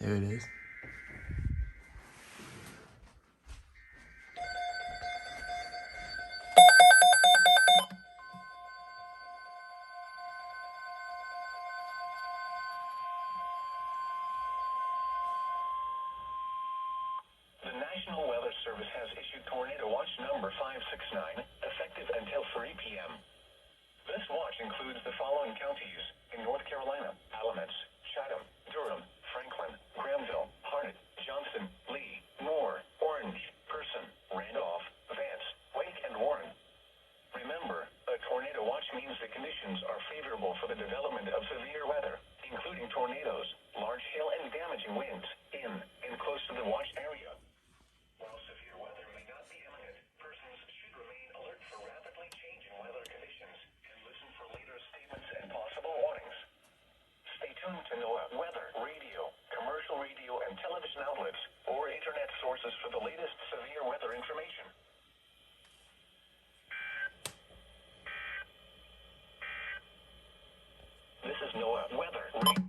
There it is. The National Weather Service has issued Tornado Watch number 569, effective until 3 p.m. This watch includes the following counties in North Carolina: ALAMANCE, CHATHAM, Durham, Franklin, Granville, Harnett, Johnston, Lee, Moore, Orange, Person, Randolph, Vance, Wake, and Warren. Remember, a tornado watch means the conditions are favorable for the development of severe weather, including tornadoes, large hail, and damaging winds in and close to the watch area. While severe weather may not be imminent, persons should remain alert for rapidly changing weather conditions and listen for later statements and possible warnings. Stay tuned to NOAA weather, radio, commercial radio, and television outlets, or internet sources for the latest severe weather information. This is NOAA weather.